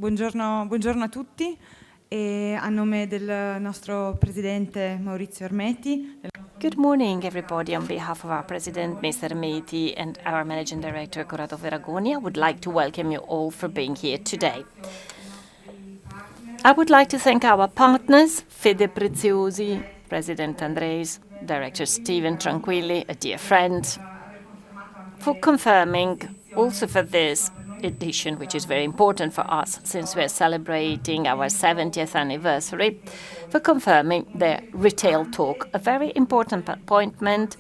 Buongiorno a tutti e a nome del nostro Presidente Maurizio Ermeti. Good morning, everybody. On behalf of our President, Mr. Ermeti, and our Managing Director, Corrado Veragoni, I would like to welcome you all for being here today. I would like to thank our partners, Federpreziosi, President Andreis, Director Stephen Tranquilli, a dear friend, for confirming also for this edition, which is very important for us since we're celebrating our 70th anniversary, for confirming the retail talk, a very important appointment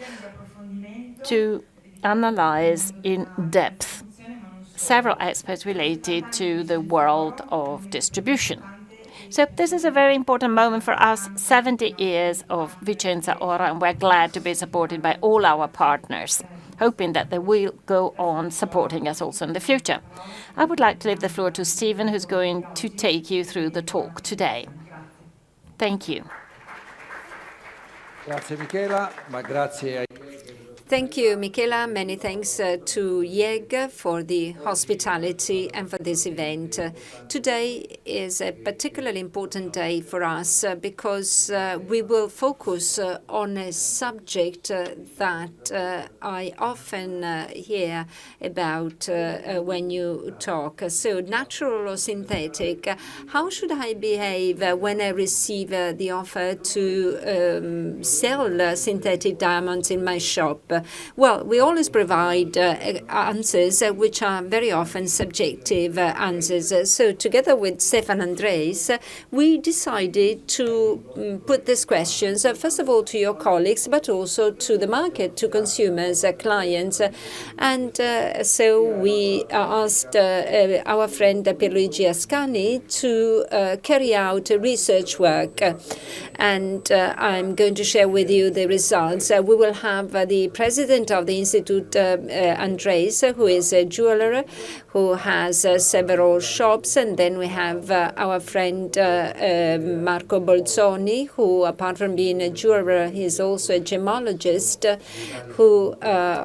to analyze in depth several aspects related to the world of distribution. So this is a very important moment for us, 70 years of Vicenza Ora, and we're glad to be supported by all our partners, hoping that they will go on supporting us also in the future. I would like to leave the floor to Stephen, who's going to take you through the talk today. Thank you. Grazie Michela, ma grazie. Thank you, Michela. Many thanks to YEG for the hospitality and for this event. Today is a particularly important day for us because we will focus on a subject that I often hear about when you talk. So, natural or synthetic, how should I behave when I receive the offer to sell synthetic diamonds in my shop? Well, we always provide answers which are very often subjective answers. So together with Stefano and Andreis, we decided to put these questions, first of all, to your colleagues, but also to the market, to consumers, clients. And so we asked our friend Pierluigi Ascani to carry out research work. And I'm going to share with you the results. We will have the President of the Institute, Andreis, who is a jeweler, who has several shops. And then we have our friend Marco Bolzoni, who, apart from being a jeweler, he's also a gemmologist, who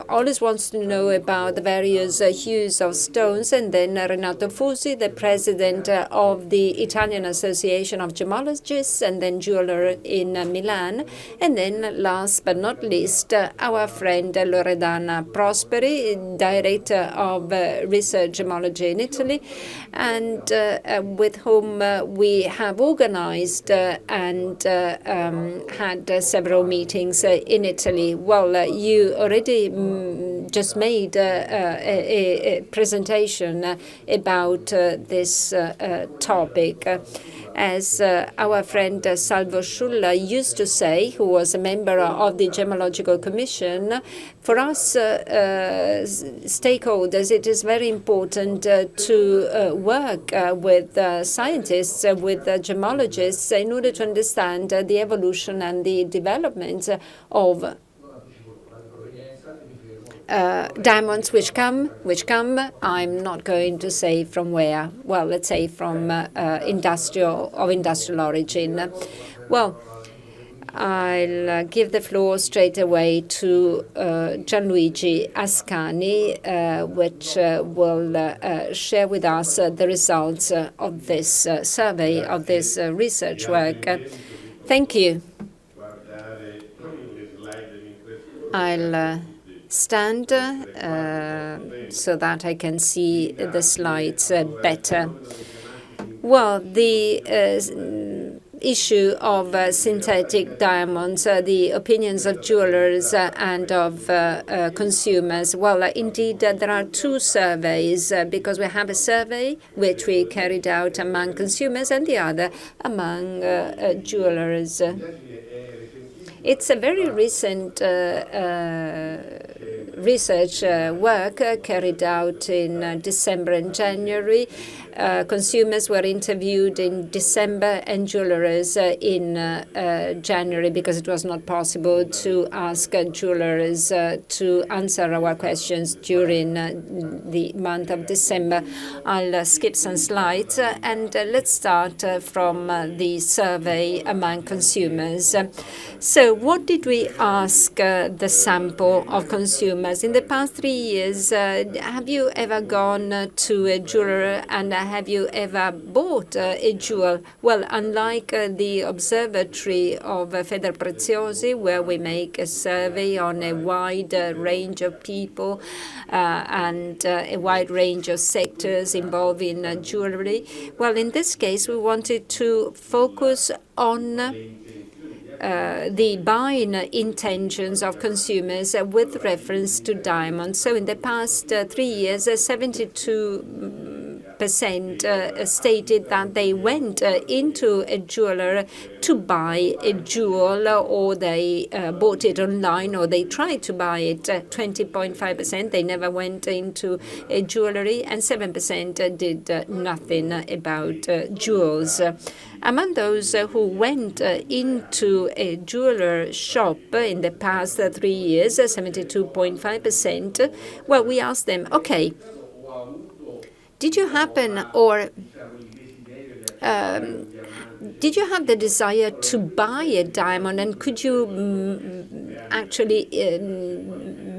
always wants to know about the various hues of stones. And then Rinaldo Cusi, the President of the Italian Association of Gemmologists, and then jeweler in Milan. And then, last but not least, our friend Loredana Prosperi, Director of Research Gemmology in Italy, and with whom we have organized and had several meetings in Italy. Well, you already just made a presentation about this topic. As our friend Salvo Schuller used to say, who was a member of the Gemmological Commission, for us stakeholders, it is very important to work with scientists, with gemmologists, in order to understand the evolution and the development of diamonds which come, I'm not going to say from where. Well, let's say from industrial origin. Well, I'll give the floor straight away to Gianluigi Ascani, which will share with us the results of this survey, of this research work. Thank you. I'll stand so that I can see the slides better. Well, the issue of synthetic diamonds, the opinions of jewelers and of consumers. Well, indeed, there are two surveys because we have a survey which we carried out among consumers and the other among jewelers. It's a very recent research work carried out in December and January. Consumers were interviewed in December and jewelers in January because it was not possible to ask jewelers to answer our questions during the month of December. I'll skip some slides and let's start from the survey among consumers. So what did we ask the sample of consumers consumers. In the past 3 years, have you ever gone to a jeweler and have you ever bought a jewel? Well, unlike the observatory of Federpreziosi, where we make a survey on a wide range of people and a wide range of sectors involving jewelry, well, in this case, we wanted to focus on the buying intentions of consumers with reference to diamonds. So in the past 3 years, 72% stated that they went into a jeweler to buy a jewel, or they bought it online, or they tried to buy it. 20.5% they never went into a jewelry, and 7% did nothing about jewels. Among those who went into a jeweler shop in the past 3 years, 72.5%, well, we asked them, okay, did you happen or did you have the desire to buy a diamond, and could you actually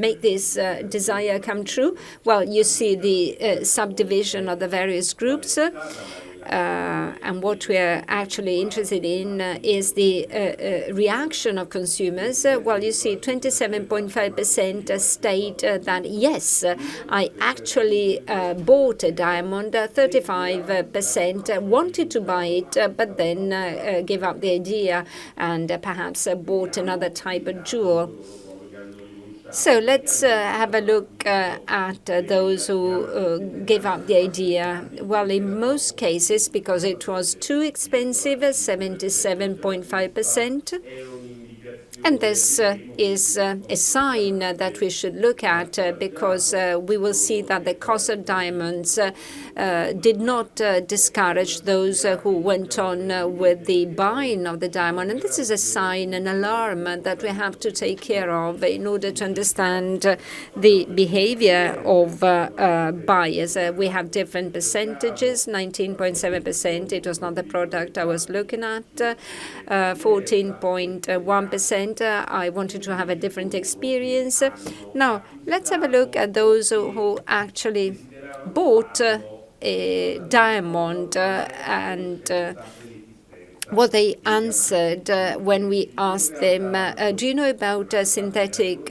make this desire come true? Well, you see the subdivision of the various groups. And what we are actually interested in is the reaction of consumers. Well, you see 27.5% state that, yes, I actually bought a diamond. 35% wanted to buy it, but then gave up the idea and perhaps bought another type of jewel. So let's have a look at those who gave up the idea. Well, in most cases, because it was too expensive, 77.5%. And this is a sign that we should look at, because we will see that the cost of diamonds did not discourage those who went on with the buying of the diamond. And this is a sign, an alarm that we have to take care of in order to understand the behavior of buyers. We have different percentages. 19.7%, it was not the product I was looking at. 14.1%. I wanted to have a different experience. Now, let's have a look at those who actually bought a diamond and what they answered when we asked them, do you know about synthetic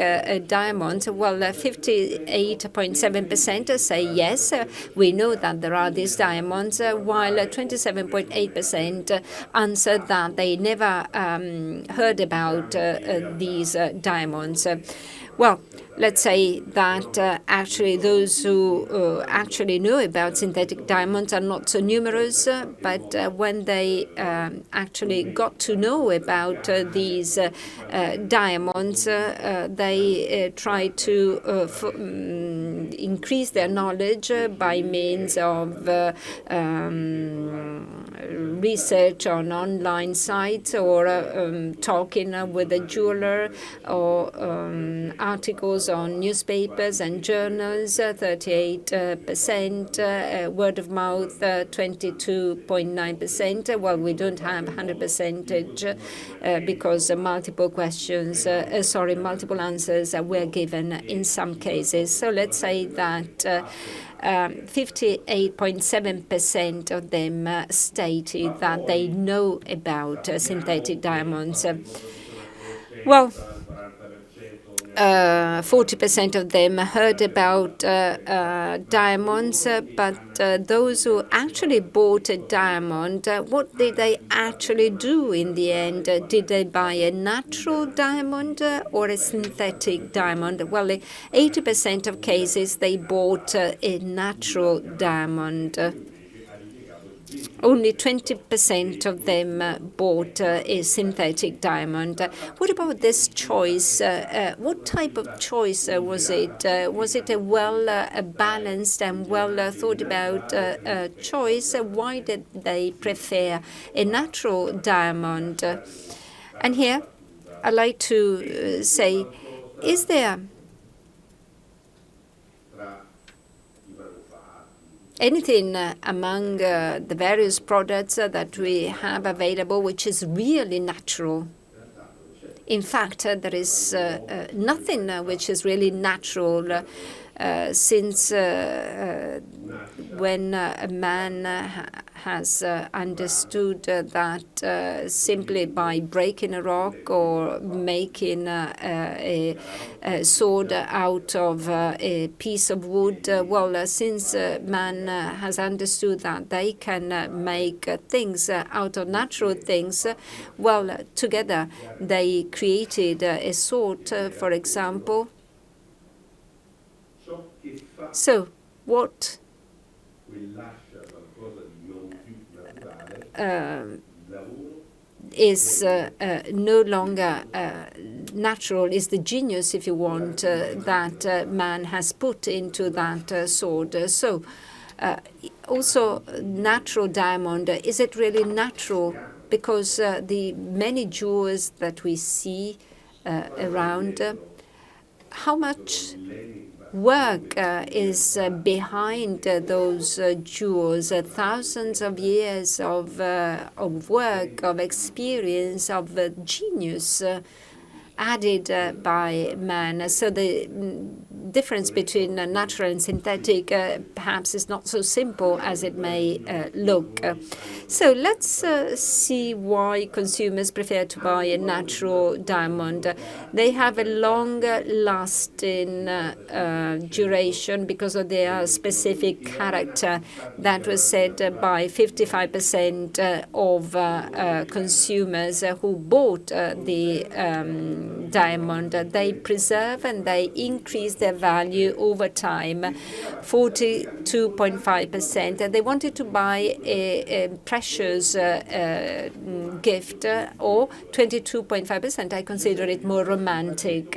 diamonds? Well, 58.7% say yes, we know that there are these diamonds, while 27.8% answered that they never heard about these diamonds. Well, let's say that actually those who actually know about synthetic diamonds are not so numerous, but when they actually got to know about these diamonds, they try to increase their knowledge by means of research on online sites, or talking with a jeweler, or articles on newspapers and journals. 38%, word of mouth, 22.9%. Well, we don't have 100% because multiple multiple answers were given in some cases. So let's say that 58.7% of them stated that they know about synthetic diamonds. Well, 40% of them heard about diamonds, but those who actually bought a diamond, what did they actually do in the end? Did they buy a natural diamond or a synthetic diamond? Well, in 80% of cases, they bought a natural diamond. Only 20% of them bought a synthetic diamond. What about this choice? What type of choice was it? Was it a well-balanced and well-thought-about choice? Why did they prefer a natural diamond? And here, I'd like to say, is there anything among the various products that we have available which is really natural? In fact, there is nothing which is really natural, since when a man has understood that simply by breaking a rock or making a sword out of a piece of wood, since man has understood that they can make things out of natural things, together they created a sword, for example. So, what is no longer natural is the genius, if you want, that man has put into that sword. So, also natural diamond, is it really natural? Because the many jewels that we see around, how much work is behind those jewels, thousands of years of work, of experience, of genius added by man. So the difference between natural and synthetic perhaps is not so simple as it may look. So let's see why consumers prefer to buy a natural diamond. They have a long-lasting duration because of their specific character. That was said by 55% of consumers who bought the diamond. They preserve and they increase their value over time, 42.5%. And they wanted to buy a precious gift, or 22.5%. I consider it more romantic.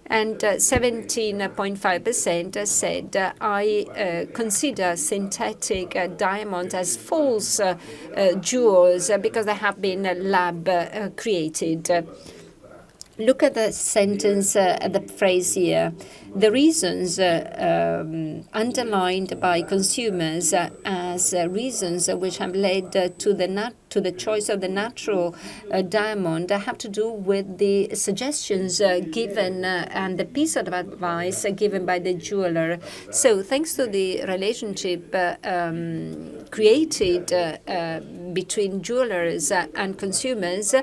And 17.5% said, I consider synthetic diamonds as false jewels because they have been lab created. Look at the sentence, the phrase here. The reasons underlined by consumers as reasons which have led to the choice of the natural diamond have to do with the suggestions given and the piece of advice given by the jeweler. So thanks to the relationship created between jewelers and consumers,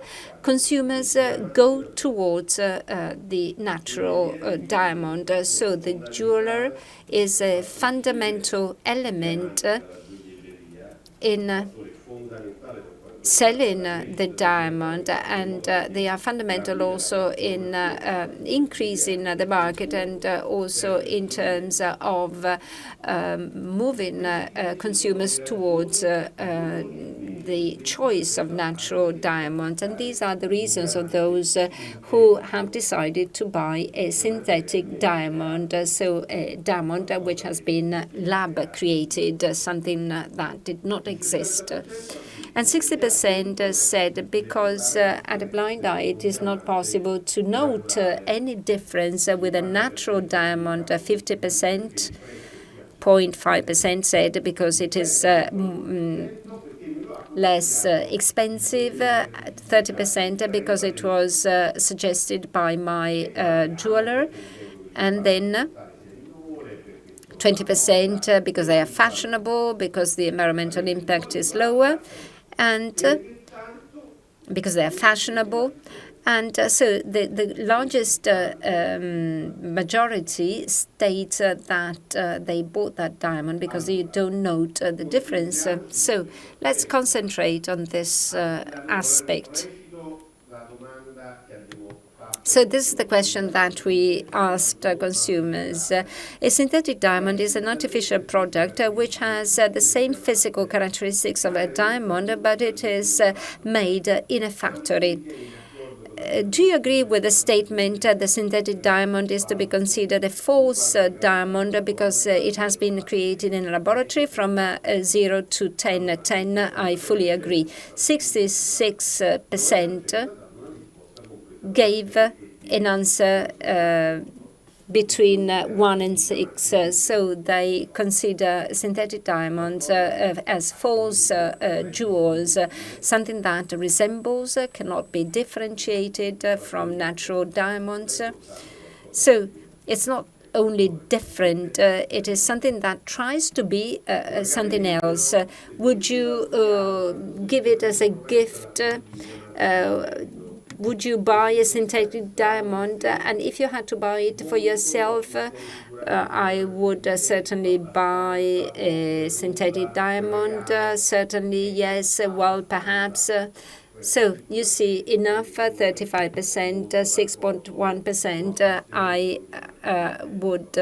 go towards the natural diamond. So the jeweler is a fundamental element in selling the diamond, and they are fundamental also in increasing the market and also in terms of moving consumers towards the choice of natural diamonds. And these are the reasons of those who have decided to buy a synthetic diamond, so a diamond which has been lab created, something that did not exist. And 60% said because at a blind eye it is not possible to note any difference with a natural diamond. 0.5% said because it is less expensive, 30% because it was suggested by my jeweler, and then 20% because they are fashionable, because the environmental impact is lower, and because they are fashionable. And so the largest majority state that they bought that diamond because you don't note the difference. So let's concentrate on this aspect. So this is the question that we asked consumers. A synthetic diamond is an artificial product which has the same physical characteristics of a diamond, but it is made in a factory. Do you agree with the statement the synthetic diamond is to be considered a false diamond because it has been created in a laboratory from 0 to 10? 10, I fully agree. 66% gave an answer between 1 and 6. So they consider synthetic diamonds as false jewels, something that resembles, cannot be differentiated from natural diamonds. So it's not only different, it is something that tries to be something else. Would you give it as a gift? Would you buy a synthetic diamond? And if you had to buy it for yourself, I would certainly buy a synthetic diamond. Certainly, yes. Well, perhaps. So you see, enough, 35%, 6.1%. I would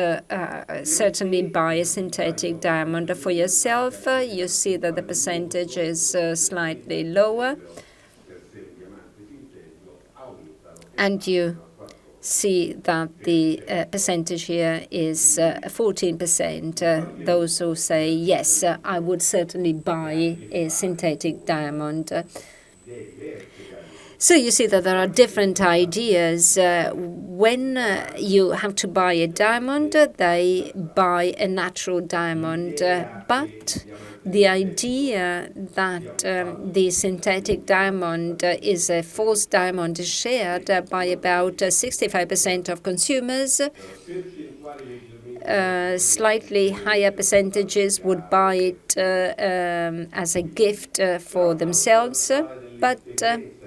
certainly buy a synthetic diamond for yourself. You see that the percentage is slightly lower. And you see that the percentage here is 14%. Those who say, yes, I would certainly buy a synthetic diamond. So you see that there are different ideas. When you have to buy a diamond, they buy a natural diamond. But the idea that the synthetic diamond is a false diamond is shared by about 65% of consumers. Slightly higher percentages would buy it as a gift for themselves. But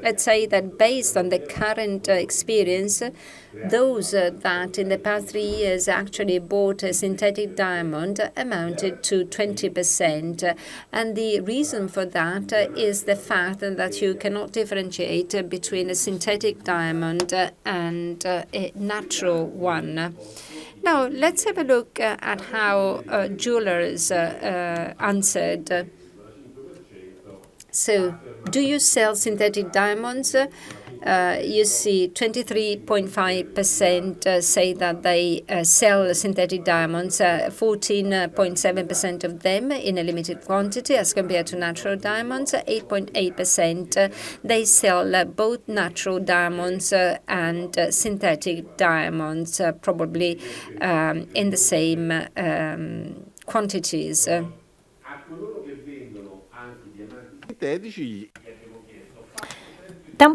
let's say that based on the current experience, those that in the past 3 years actually bought a synthetic diamond amounted to 20%. And the reason for that is the fact that you cannot differentiate between a synthetic diamond and a natural one. Now, let's have a look at how jewelers answered. So, do you sell synthetic diamonds? You see 23.5% say that they sell synthetic diamonds, 14.7% of them in a limited quantity as compared to natural diamonds, 8.8% they sell both natural diamonds and synthetic diamonds, probably in the same quantities. Then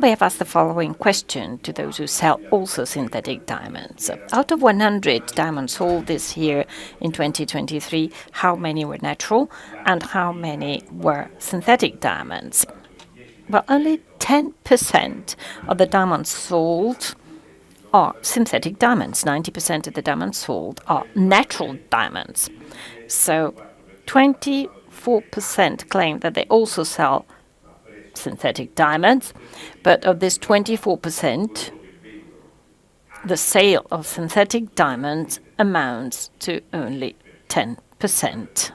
we have asked the following question to those who sell also synthetic diamonds. Out of 100 diamonds sold this year in 2023, how many were natural and how many were synthetic diamonds? Well, only 10% of the diamonds sold are synthetic diamonds. 90% of the diamonds sold are natural diamonds. So 24% claim that they also sell synthetic diamonds, but of this 24%, the sale of synthetic diamonds amounts to only 10%.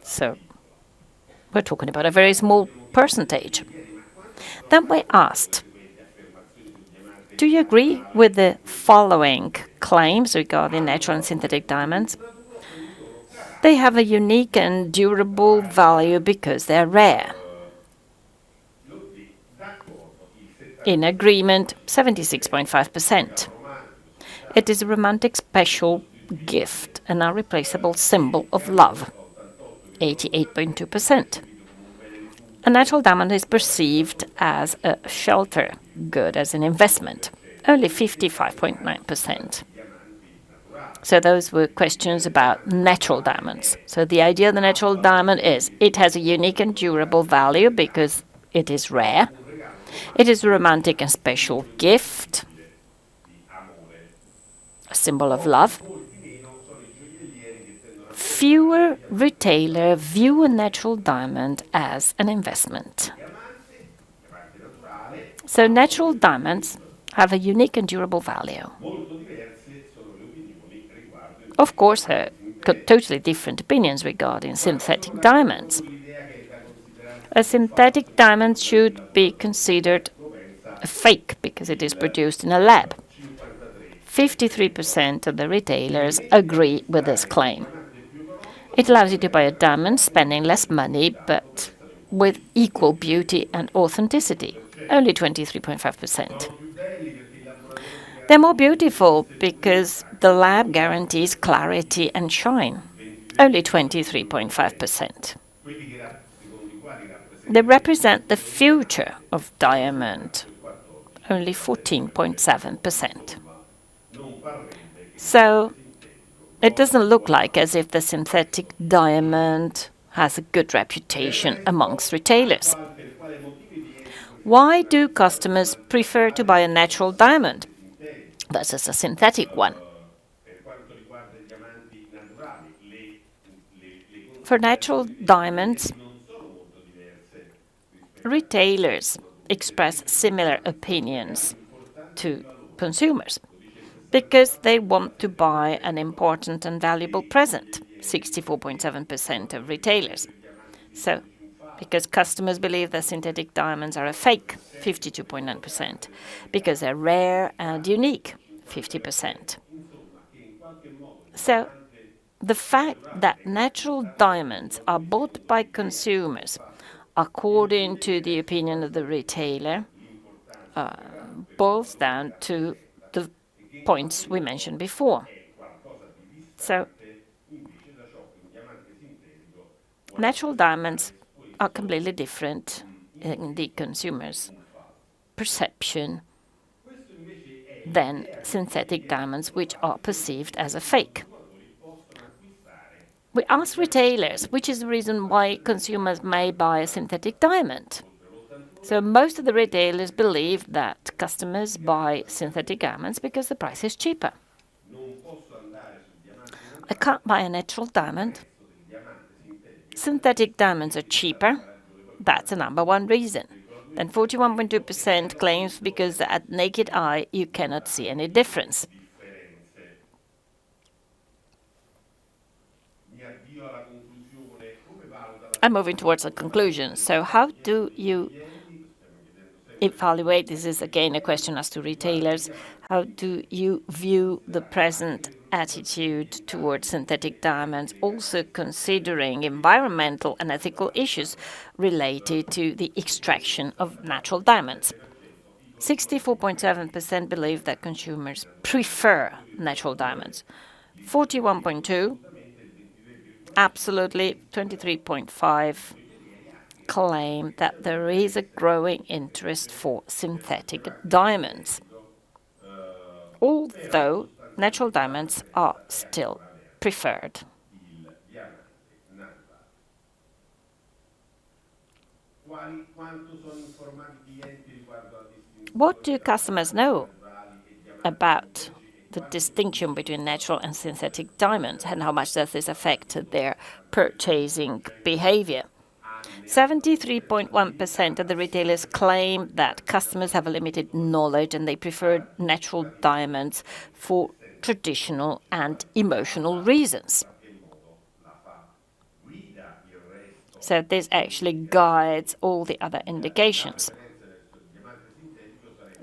So we're talking about a very small percentage. Then we asked, do you agree with the following claims regarding natural and synthetic diamonds? They have a unique and durable value because they're rare. In agreement, 76.5%. It is a romantic special gift, an irreplaceable symbol of love, 88.2%. A natural diamond is perceived as a shelter good, as an investment, only 55.9%. So those were questions about natural diamonds. So the idea of the natural diamond is it has a unique and durable value because it is rare. It is a romantic and special gift, a symbol of love. Fewer retailers view a natural diamond as an investment. So natural diamonds have a unique and durable value. Of course, there are totally different opinions regarding synthetic diamonds. A synthetic diamond should be considered a fake because it is produced in a lab. 53% of the retailers agree with this claim. It allows you to buy a diamond spending less money but with equal beauty and authenticity, only 23.5%. They're more beautiful because the lab guarantees clarity and shine, only 23.5%. They represent the future of diamond, only 14.7%. So it doesn't look like as if the synthetic diamond has a good reputation amongst retailers. Why do customers prefer to buy a natural diamond versus a synthetic one? For natural diamonds, retailers express similar opinions to consumers because they want to buy an important and valuable present, 64.7% of retailers. So, because customers believe that synthetic diamonds are a fake, 52.9%, because they're rare and unique, 50%. So, the fact that natural diamonds are bought by consumers according to the opinion of the retailer boils down to the points we mentioned before. So, natural diamonds are completely different in the consumer's perception than synthetic diamonds, which are perceived as a fake. We ask retailers which is the reason why consumers may buy a synthetic diamond. So most of the retailers believe that customers buy synthetic diamonds because the price is cheaper. I can't buy a natural diamond. Synthetic diamonds are cheaper. That's the number one reason. Then 41.2% claims because at naked eye you cannot see any difference. I'm moving towards a conclusion. So how do you evaluate? This is again a question as to retailers. How do you view the present attitude towards synthetic diamonds, also considering environmental and ethical issues related to the extraction of natural diamonds? 64.7% believe that consumers prefer natural diamonds. 41.2%, absolutely. 23.5% claim that there is a growing interest for synthetic diamonds, although natural diamonds are still preferred. What do customers know about the distinction between natural and synthetic diamonds, and how much does this affect their purchasing behavior? 73.1% of the retailers claim that customers have a limited knowledge and they prefer natural diamonds for traditional and emotional reasons. So this actually guides all the other indications.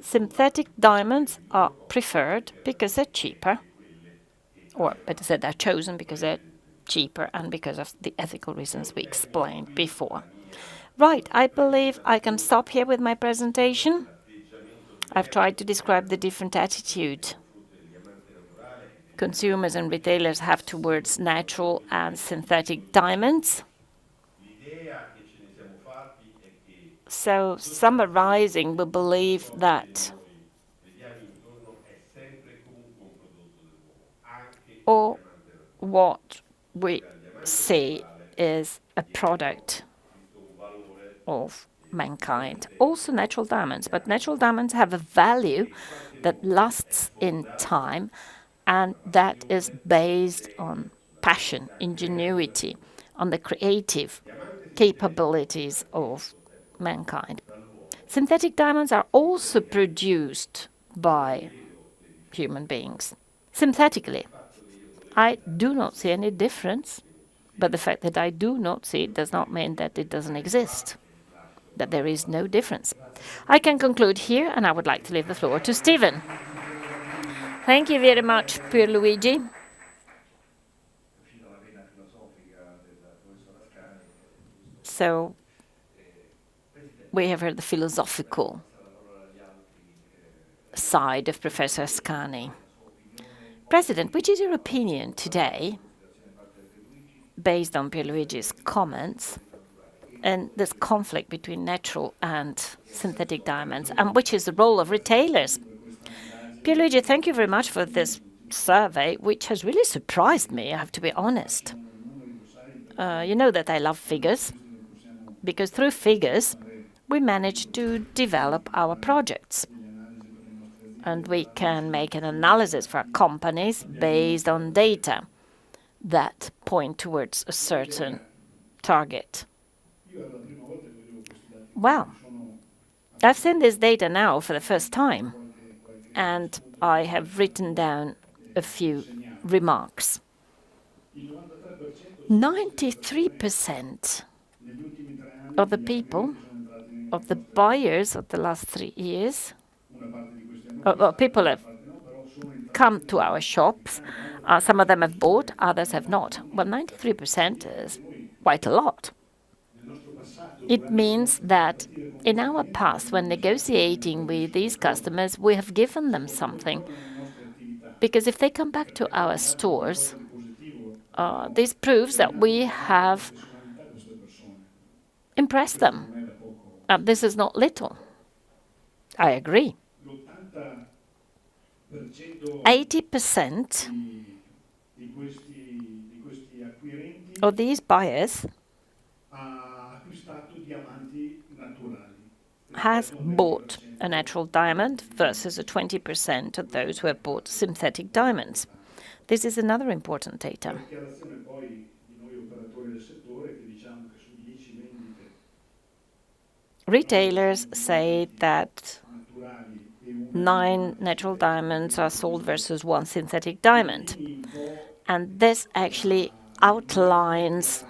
Synthetic diamonds are preferred because they're cheaper, or better said, they're chosen because they're cheaper and because of the ethical reasons we explained before. Right, I believe I can stop here with my presentation. I've tried to describe the different attitude consumers and retailers have towards natural and synthetic diamonds. So summarizing, we believe that all what we see is a product of mankind. Also natural diamonds, but natural diamonds have a value that lasts in time, and that is based on passion, ingenuity, on the creative capabilities of mankind. Synthetic diamonds are also produced by human beings, synthetically. I do not see any difference, but the fact that I do not see it does not mean that it doesn't exist, that there is no difference. I can conclude here, and I would like to leave the floor to Stephen. Thank you very much, Pierluigi. So we have heard the philosophical side of Professor Ascani. President, which is your opinion today, based on Pierluigi's comments, and this conflict between natural and synthetic diamonds, and which is the role of retailers? Pierluigi, thank you very much for this survey, which has really surprised me, I have to be honest. You know that I love figures, because through figures, we manage to develop our projects. And we can make an analysis for our companies based on data that point towards a certain target. Well, I've seen this data now for the first time, and I have written down a few remarks. 93% of the people, of the buyers of the last 3 years, people have come to our shops. Some of them have bought, others have not. Well, 93% is quite a lot. It means that in our past, when negotiating with these customers, we have given them something. Because if they come back to our stores, this proves that we have impressed them. This is not little. I agree. 80% of these buyers has bought a natural diamond versus a 20% of those who have bought synthetic diamonds. This is another important data. Retailers say that 9 natural diamonds are sold versus 1 synthetic diamond. And this actually outlines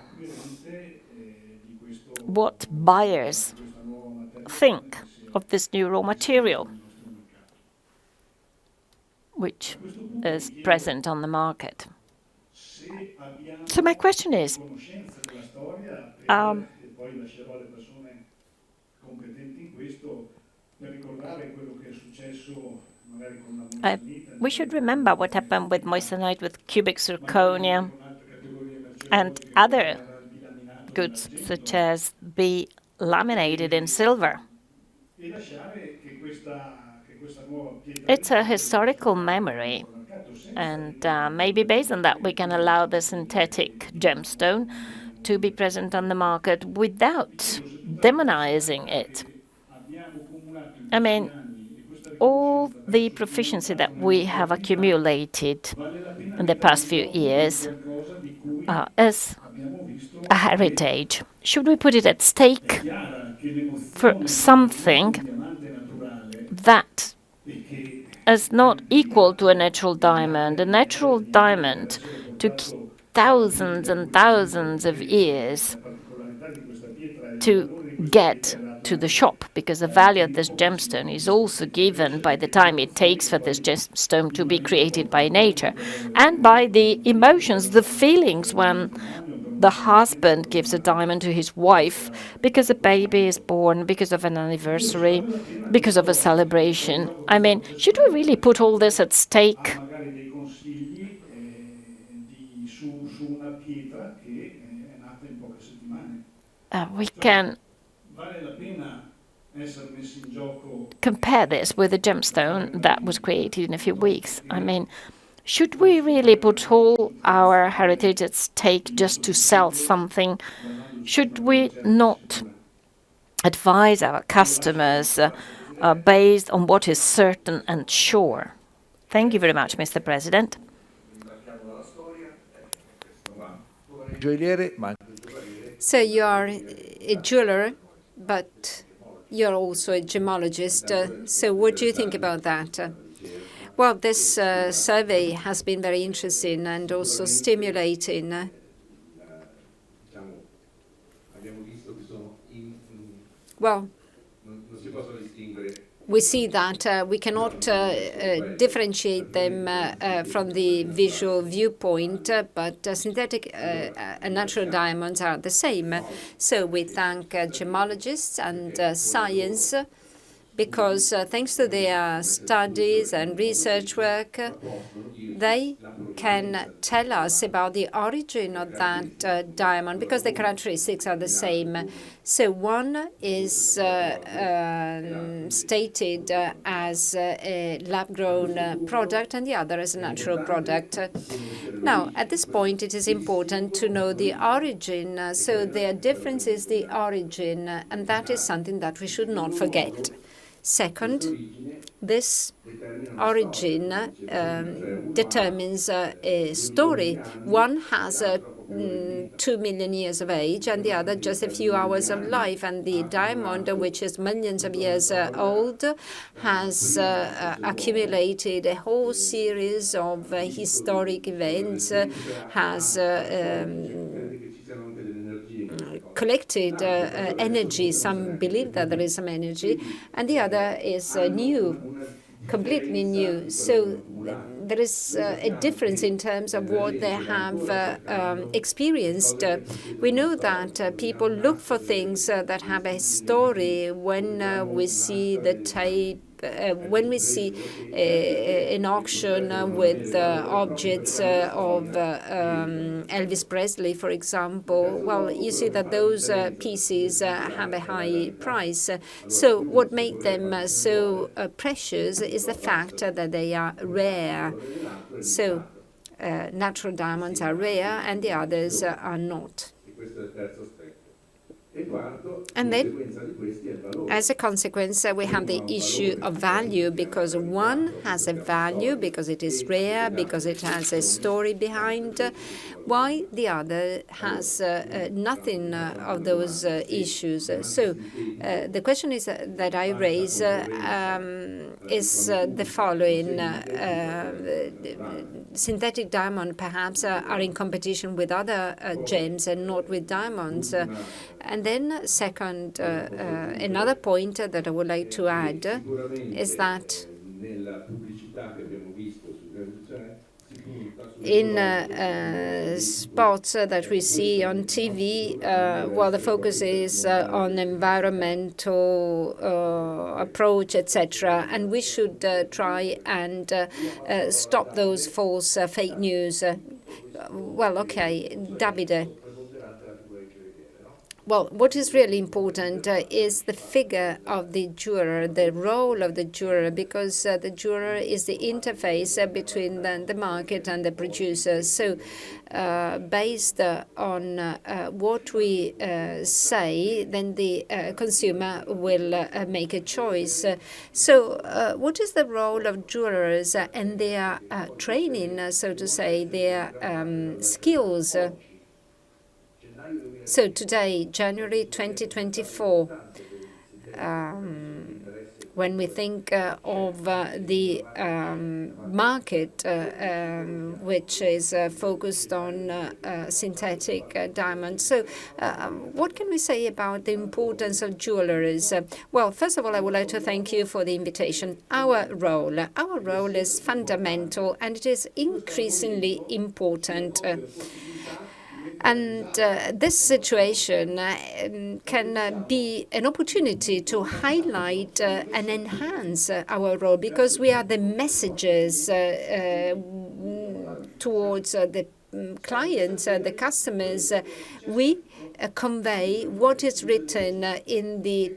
what buyers think of this new raw material, which is present on the market. So my question is, we should remember what happened with moissanite, with cubic zirconia, and other goods such as be laminated in silver. It's a historical memory, and maybe based on that we can allow the synthetic gemstone to be present on the market without demonizing it. I mean, all the proficiency that we have accumulated in the past few years is a heritage. Should we put it at stake for something that is not equal to a natural diamond? A natural diamond took thousands and thousands of years to get to the shop, because the value of this gemstone is also given by the time it takes for this gemstone to be created by nature, and by the emotions, the feelings when the husband gives a diamond to his wife because a baby is born, because of an anniversary, because of a celebration. I mean, should we really put all this at stake? We can compare this with a gemstone that was created in a few weeks. I mean, should we really put all our heritage at stake just to sell something? Should we not advise our customers based on what is certain and sure? Thank you very much, Mr. President. So you are a jeweler, but you're also a gemmologist. So what do you think about that? Well, this survey has been very interesting and also stimulating. Well, we see that we cannot differentiate them from the visual viewpoint, but synthetic and natural diamonds are the same. So we thank gemmologists and science because thanks to their studies and research work, they can tell us about the origin of that diamond, because the characteristics are the same. So one is stated as a lab-grown product, and the other as a natural product. Now, at this point, it is important to know the origin. So their difference is the origin, and that is something that we should not forget. Second, this origin determines a story. One has 2 million years of age, and the other just a few hours of life. And the diamond, which is millions of years old, has accumulated a whole series of historic events, has collected energy. Some believe that there is some energy, and the other is new, completely new. So there is a difference in terms of what they have experienced. We know that people look for things that have a story. When we see the tape, when we see an auction with objects of Elvis Presley, for example, well, you see that those pieces have a high price. So what makes them so precious is the fact that they are rare. So natural diamonds are rare and the others are not. And then, as a consequence, we have the issue of value, because one has a value because it is rare, because it has a story behind, while the other has nothing of those issues. So the question is that I raise is the following. Synthetic diamonds perhaps are in competition with other gems and not with diamonds. And then second, another point that I would like to add is that in spots that we see on TV, well, the focus is on environmental approach, etc. And we should try and stop those false fake news. Well, okay, Davide. Well, what is really important is the figure of the juror, the role of the juror, because the juror is the interface between the market and the producer. So based on what we say, then the consumer will make a choice. So what is the role of jurors and their training, so to say, their skills? So today, January 2024, when we think of the market, which is focused on synthetic diamonds. So what can we say about the importance of jewelers? Well, first of all, I would like to thank you for the invitation. Our role is fundamental, and it is increasingly important. And this situation can be an opportunity to highlight and enhance our role, because we are the messengers towards the clients, the customers. We convey what is written in the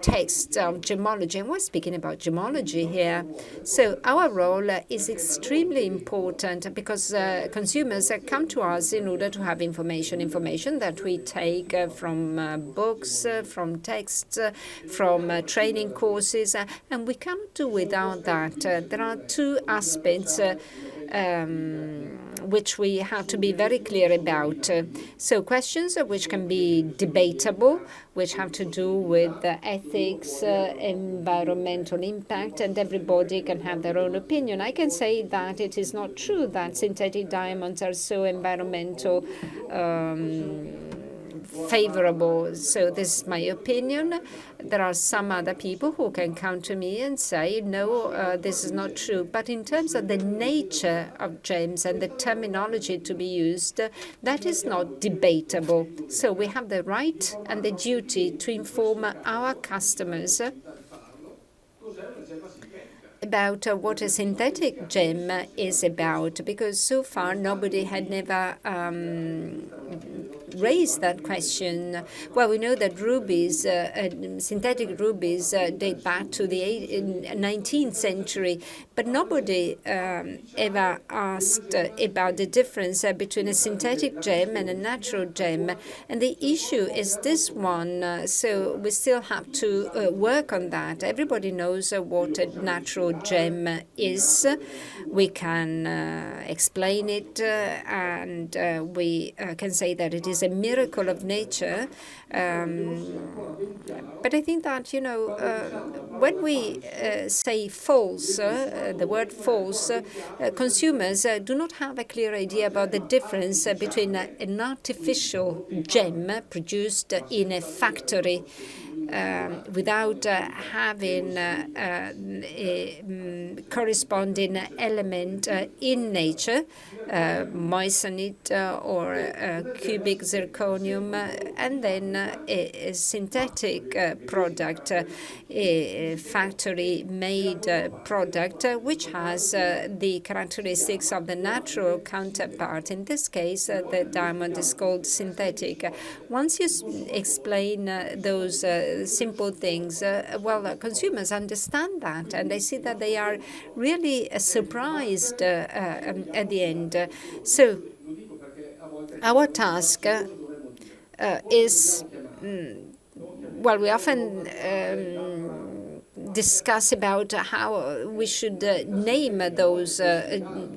text of Gemmologi. And we're speaking about Gemmologi here. So our role is extremely important, because consumers come to us in order to have information that we take from books, from texts, from training courses, and we cannot do without that. There are two aspects which we have to be very clear about. So questions which can be debatable, which have to do with ethics, environmental impact, and everybody can have their own opinion. I can say that it is not true that synthetic diamonds are so environmental favorable. So this is my opinion. There are some other people who can come to me and say, no, this is not true. But in terms of the nature of gems and the terminology to be used, that is not debatable. So we have the right and the duty to inform our customers about what a synthetic gem is about, because so far nobody had never raised that question. Well, we know that rubies, synthetic rubies, date back to the 19th century, but nobody ever asked about the difference between a synthetic gem and a natural gem. And the issue is this one, so we still have to work on that. Everybody knows what a natural gem is. We can explain it, and we can say that it is a miracle of nature. But I think that, when we say false, the word false, consumers do not have a clear idea about the difference between an artificial gem produced in a factory without having a corresponding element in nature, moissanite or cubic zirconium, and then a synthetic product, a factory-made product, which has the characteristics of the natural counterpart. In this case, the diamond is called synthetic. Once you explain those simple things, consumers understand that, and they see that they are really surprised at the end. So our task is, we often discuss about how we should name those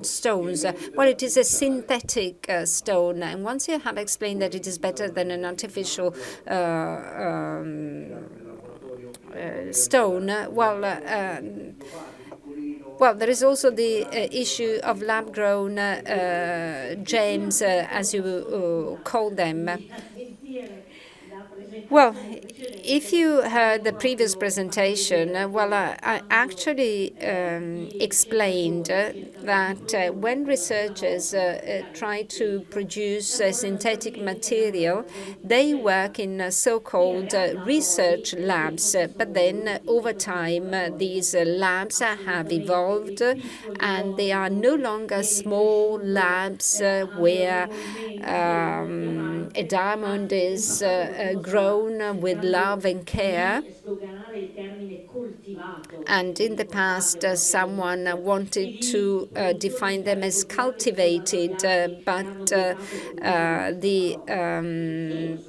stones. Well, it is a synthetic stone, and once you have explained that it is better than an artificial stone, there is also the issue of lab-grown gems, as you call them. Well, if you heard the previous presentation, I actually explained that when researchers try to produce a synthetic material, they work in so-called research labs. But then, over time, these labs have evolved, and they are no longer small labs where a diamond is grown with love and care. And in the past, someone wanted to define them as cultivated, but the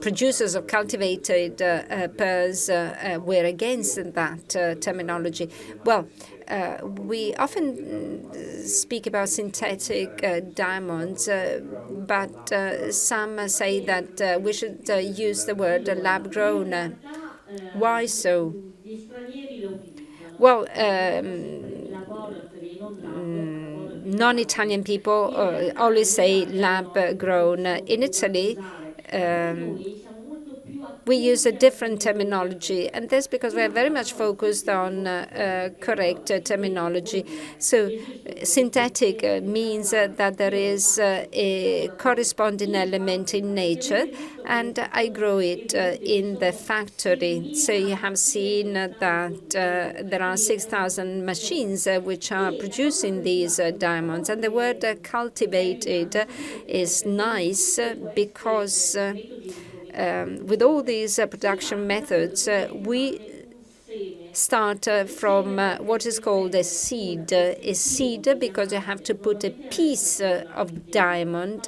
producers of cultivated pearls were against that terminology. Well, we often speak about synthetic diamonds, but some say that we should use the word lab-grown. Why so? Well, non-Italian people always say lab-grown. In Italy, we use a different terminology, and that's because we are very much focused on correct terminology. So synthetic means that there is a corresponding element in nature, and I grow it in the factory. So you have seen that there are 6,000 machines which are producing these diamonds, and the word cultivated is nice because with all these production methods, we start from what is called a seed. A seed because you have to put a piece of diamond.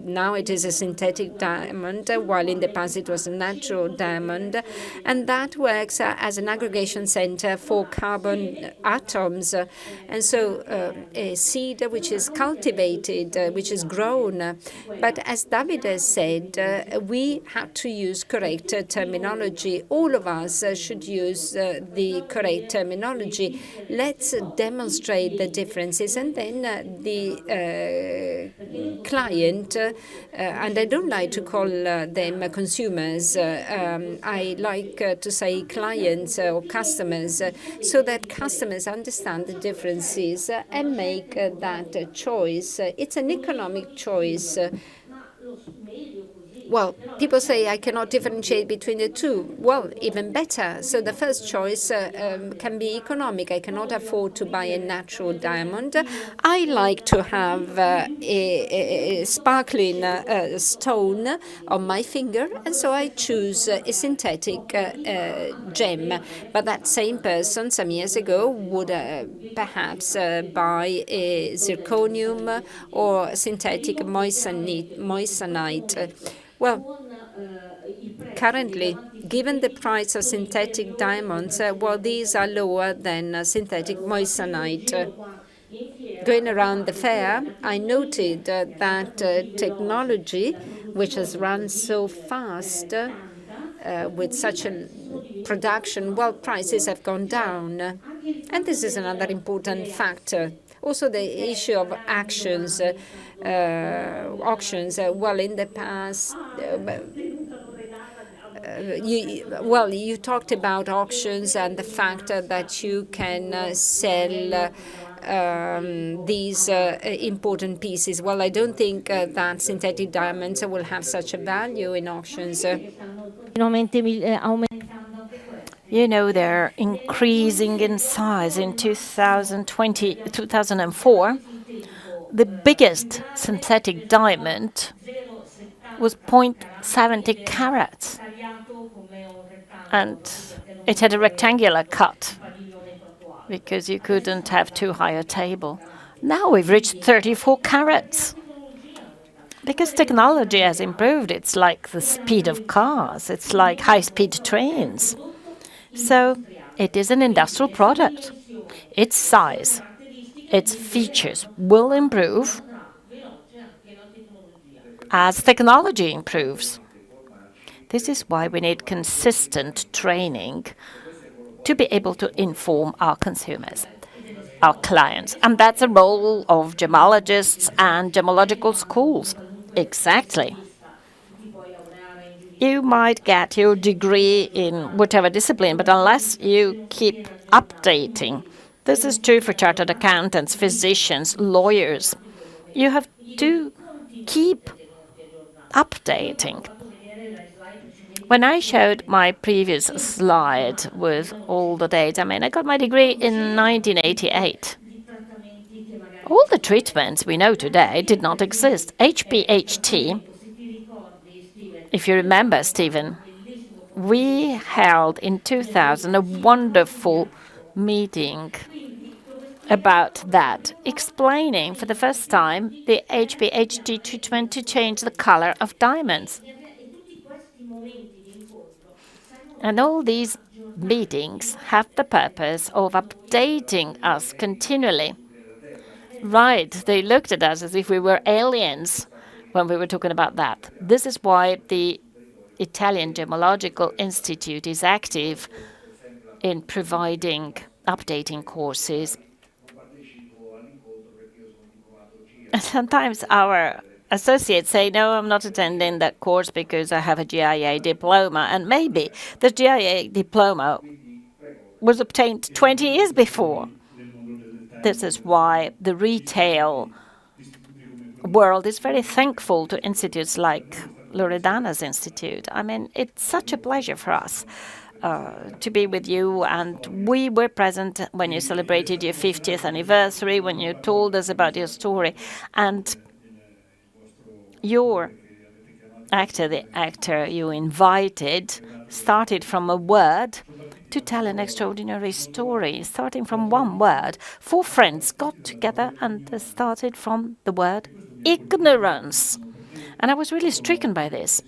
Now it is a synthetic diamond, while in the past it was a natural diamond. And that works as an aggregation center for carbon atoms. And so a seed which is cultivated, which is grown. But as Davide said, we have to use correct terminology. All of us should use the correct terminology. Let's demonstrate the differences, and then the client, and I don't like to call them consumers, I like to say clients or customers, so that customers understand the differences and make that choice. It's an economic choice. Well, people say I cannot differentiate between the two. Well, even better. So the first choice can be economic. I cannot afford to buy a natural diamond. I like to have a sparkling stone on my finger, and so I choose a synthetic gem. But that same person some years ago would perhaps buy a zirconium or synthetic moissanite. Well, currently, given the price of synthetic diamonds, well, these are lower than synthetic moissanite. Going around the fair, I noted that technology, which has run so fast with such a production, well, prices have gone down. And this is another important factor. Also, the issue of auctions. Well, in the past, you talked about auctions and the fact that you can sell these important pieces. Well, I don't think that synthetic diamonds will have such a value in auctions. You know, they're increasing in size. In 2004, the biggest synthetic diamond was 0.70 carats, and it had a rectangular cut because you couldn't have too high a table. Now we've reached 34 carats because technology has improved. It's like the speed of cars. It's like high-speed trains. So it is an industrial product. Its size, its features will improve as technology improves. This is why we need consistent training to be able to inform our consumers, our clients. And that's a role of gemmologists and gemmological schools. Exactly. You might get your degree in whatever discipline, but unless you keep updating, this is true for chartered accountants, physicians, lawyers, you have to keep updating. When I showed my previous slide with all the data, I got my degree in 1988. All the treatments we know today did not exist. HPHT, if you remember, Stephen, we held in 2000 a wonderful meeting about that, explaining for the first time the HPHT treatment to change the color of diamonds. And all these meetings have the purpose of updating us continually. Right, they looked at us as if we were aliens when we were talking about that. This is why the Italian Gemmological Institute is active in providing updating courses. And sometimes our associates say, no, I'm not attending that course because I have a GIA diploma. And maybe the GIA diploma was obtained 20 years before. This is why the retail world is very thankful to institutes like Loredana's Institute. It's such a pleasure for us to be with you, and we were present when you celebrated your 50th anniversary, when you told us about your story. And your actor, the actor you invited, started from a word to tell an extraordinary story, starting from one word. 4 friends got together and started from the word ignorance. And I was really stricken by this.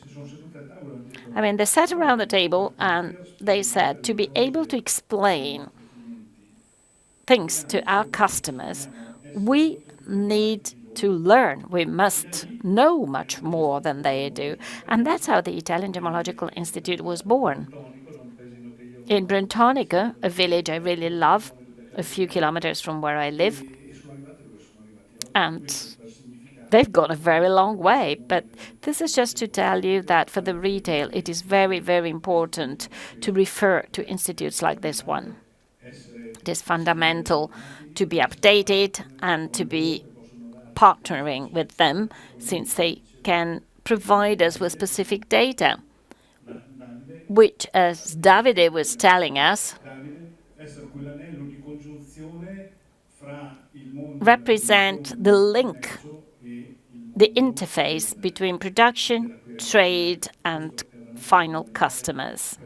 They sat around the table and they said, to be able to explain things to our customers, we need to learn. We must know much more than they do. And that's how the Italian Gemmological Institute was born. In Brentonico, a village I really love, a few kilometers from where I live. And they've gone a very long way. But this is just to tell you that for the retail, it is very, very important to refer to institutes like this one. It is fundamental to be updated and to be partnering with them, since they can provide us with specific data, which, as Davide was telling us, represent the link, the interface between production, trade, and final customers.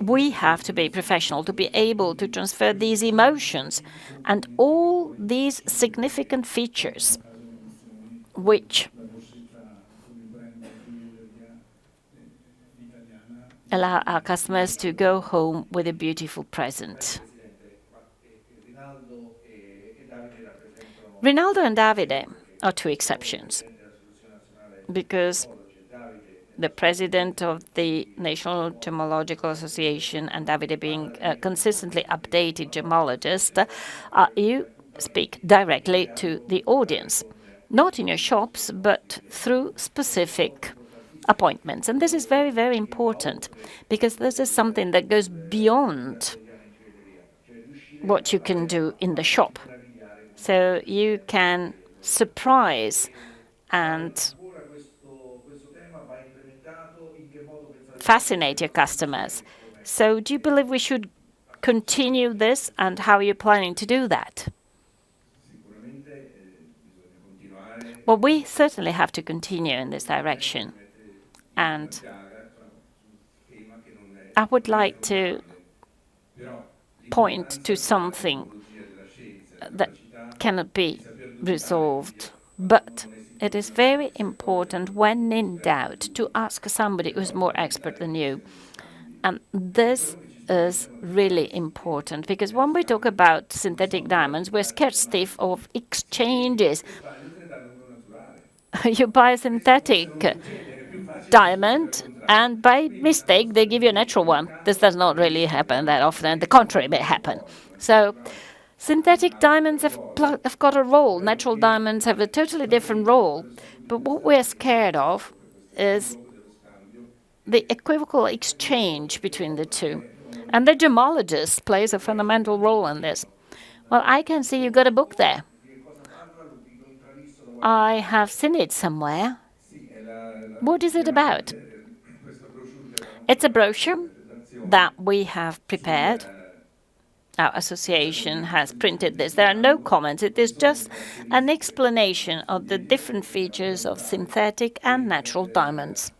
We have to be professional to be able to transfer these emotions and all these significant features which allow our customers to go home with a beautiful present. Rinaldo and Davide are two exceptions, because the president of the National Gemmological Association and Davide being a consistently updated gemmologist, you speak directly to the audience, not in your shops, but through specific appointments. And this is very, very important, because this is something that goes beyond what you can do in the shop. So you can surprise and fascinate your customers. So do you believe we should continue this, and how are you planning to do that? Well, we certainly have to continue in this direction. And I would like to point to something that cannot be resolved, but it is very important, when in doubt, to ask somebody who's more expert than you. And this is really important, because when we talk about synthetic diamonds, we're scared stiff of exchanges. You buy a synthetic diamond, and by mistake, they give you a natural one. This does not really happen that often. The contrary may happen. So synthetic diamonds have got a role. Natural diamonds have a totally different role. But what we're scared of is the equivocal exchange between the two. And the gemmologist plays a fundamental role in this. Well, I can see you got a book there. I have seen it somewhere. What is it about? It's a brochure that we have prepared. Our association has printed this. There are no comments. It is just an explanation of the different features of synthetic and natural diamonds.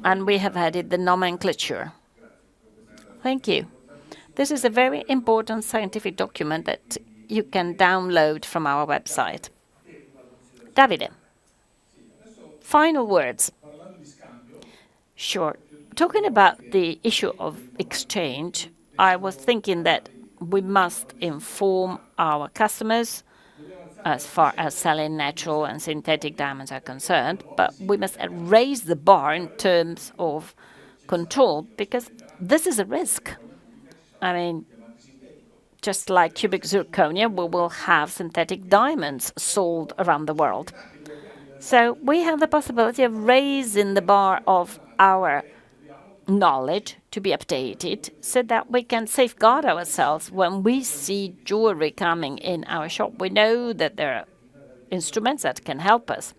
And we have added the nomenclature. Thank you. This is a very important scientific document that you can download from our website. Davide, final words. Sure. Talking about the issue of exchange, I was thinking that we must inform our customers as far as selling natural and synthetic diamonds are concerned, but we must raise the bar in terms of control, because this is a risk. I mean, just like cubic zirconia, we will have synthetic diamonds sold around the world. So we have the possibility of raising the bar of our knowledge to be updated, so that we can safeguard ourselves when we see jewelry coming in our shop. We know that there are instruments that can help us.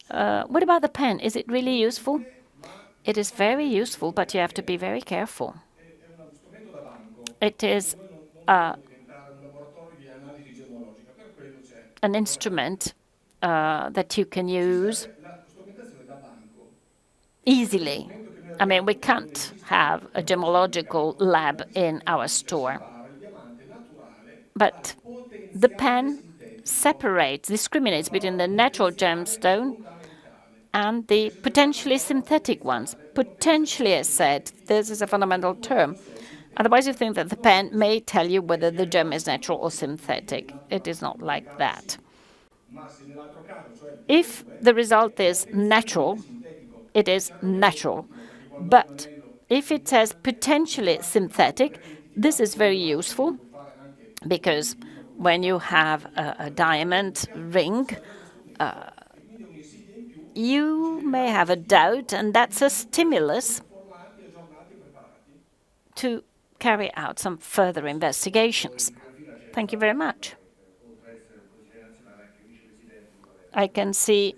What about the pen? Is it really useful? It is very useful, but you have to be very careful. It is an instrument that you can use easily. I mean, we can't have a gemmological lab in our store. But the pen discriminates between the natural gemstone and the potentially synthetic ones. Potentially, as said, this is a fundamental term. Otherwise, you think that the pen may tell you whether the gem is natural or synthetic. It is not like that. If the result is natural, it is natural. But if it says potentially synthetic, this is very useful, because when you have a diamond ring, you may have a doubt, and that's a stimulus to carry out some further investigations. Thank you very much. I can see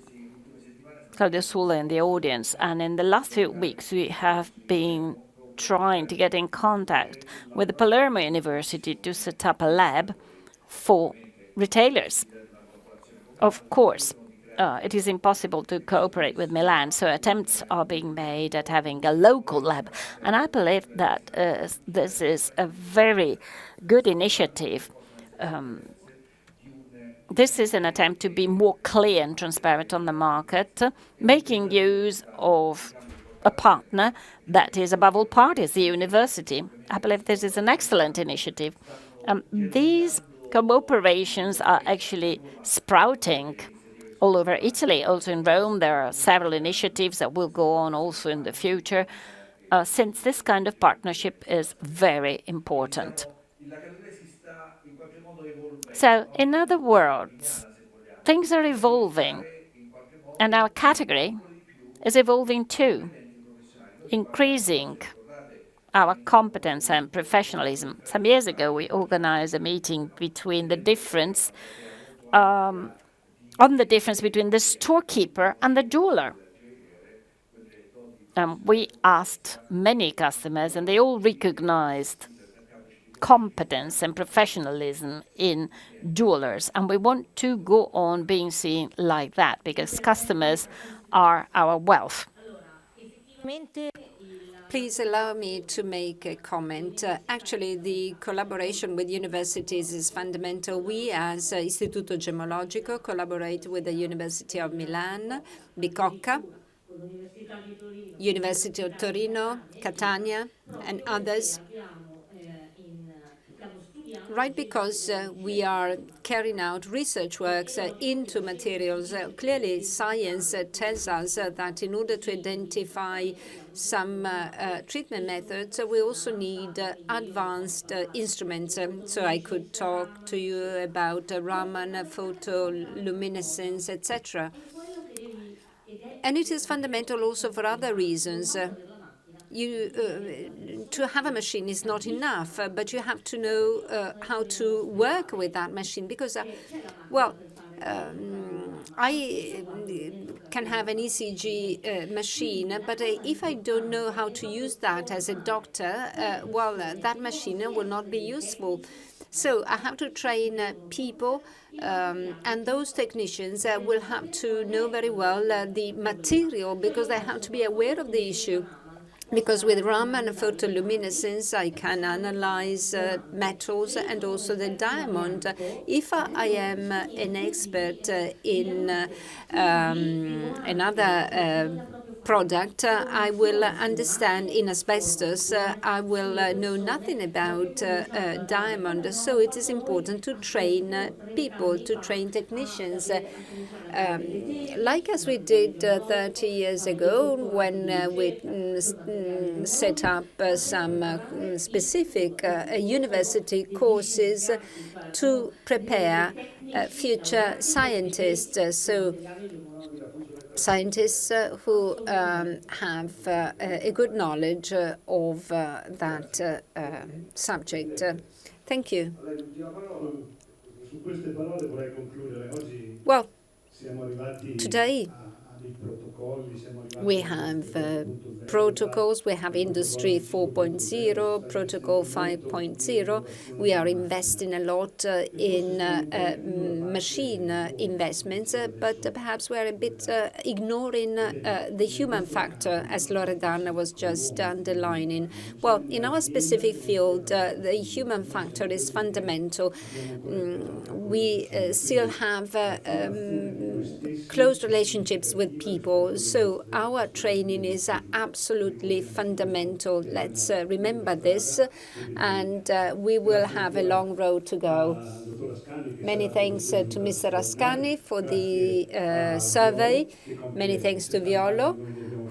Claudio Sula in the audience, and in the last few weeks we have been trying to get in contact with the Palermo University to set up a lab for retailers. Of course, it is impossible to cooperate with Milan, so attempts are being made at having a local lab. And I believe that this is a very good initiative. This is an attempt to be more clear and transparent on the market, making use of a partner that is above all parties, the university. I believe this is an excellent initiative. These cooperations are actually sprouting all over Italy. Also in Rome, there are several initiatives that will go on also in the future, since this kind of partnership is very important. So, in other words, things are evolving, and our category is evolving too, increasing our competence and professionalism. Some years ago, we organized a meeting between the difference, on the difference between the storekeeper and the jeweler. We asked many customers, and they all recognized competence and professionalism in jewelers. And we want to go on being seen like that, because customers are our wealth. Please allow me to make a comment. Actually, the collaboration with universities is fundamental. We, as Istituto Gemmologico, collaborate with the University of Milan, Bicocca, University of Torino, Catania, and others. Right, because we are carrying out research works into materials. Clearly, science tells us that in order to identify some treatment methods, we also need advanced instruments. So I could talk to you about Raman, photoluminescence, etc. And it is fundamental also for other reasons. To have a machine is not enough, but you have to know how to work with that machine, because, I can have an ECG machine, but if I don't know how to use that as a doctor, that machine will not be useful. So I have to train people, and those technicians will have to know very well the material, because they have to be aware of the issue. Because with Raman and photoluminescence, I can analyze metals and also the diamond. If I am an expert in another product, I will understand in asbestos. I will know nothing about diamond. So it is important to train people, to train technicians. Like as we did 30 years ago when we set up some specific university courses to prepare future scientists. So scientists who have a good knowledge of that subject. Thank you. Well, today we have protocols, we have Industry 4.0, Protocol 5.0. We are investing a lot in machine investments, but perhaps we're a bit ignoring the human factor, as Loredana was just underlining. Well, in our specific field, the human factor is fundamental. We still have close relationships with people, so our training is absolutely fundamental. Let's remember this, and we will have a long road to go. Many thanks to Mr. Ascani for the survey. Many thanks to Violo,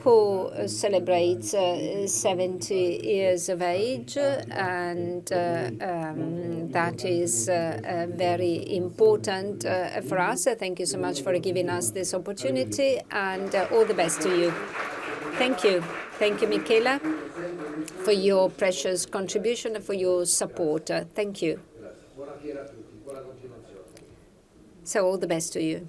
who celebrates 70 years of age, and that is very important for us. Thank you so much for giving us this opportunity, and all the best to you. Thank you. Thank you, Michela, for your precious contribution and for your support. Thank you. So all the best to you.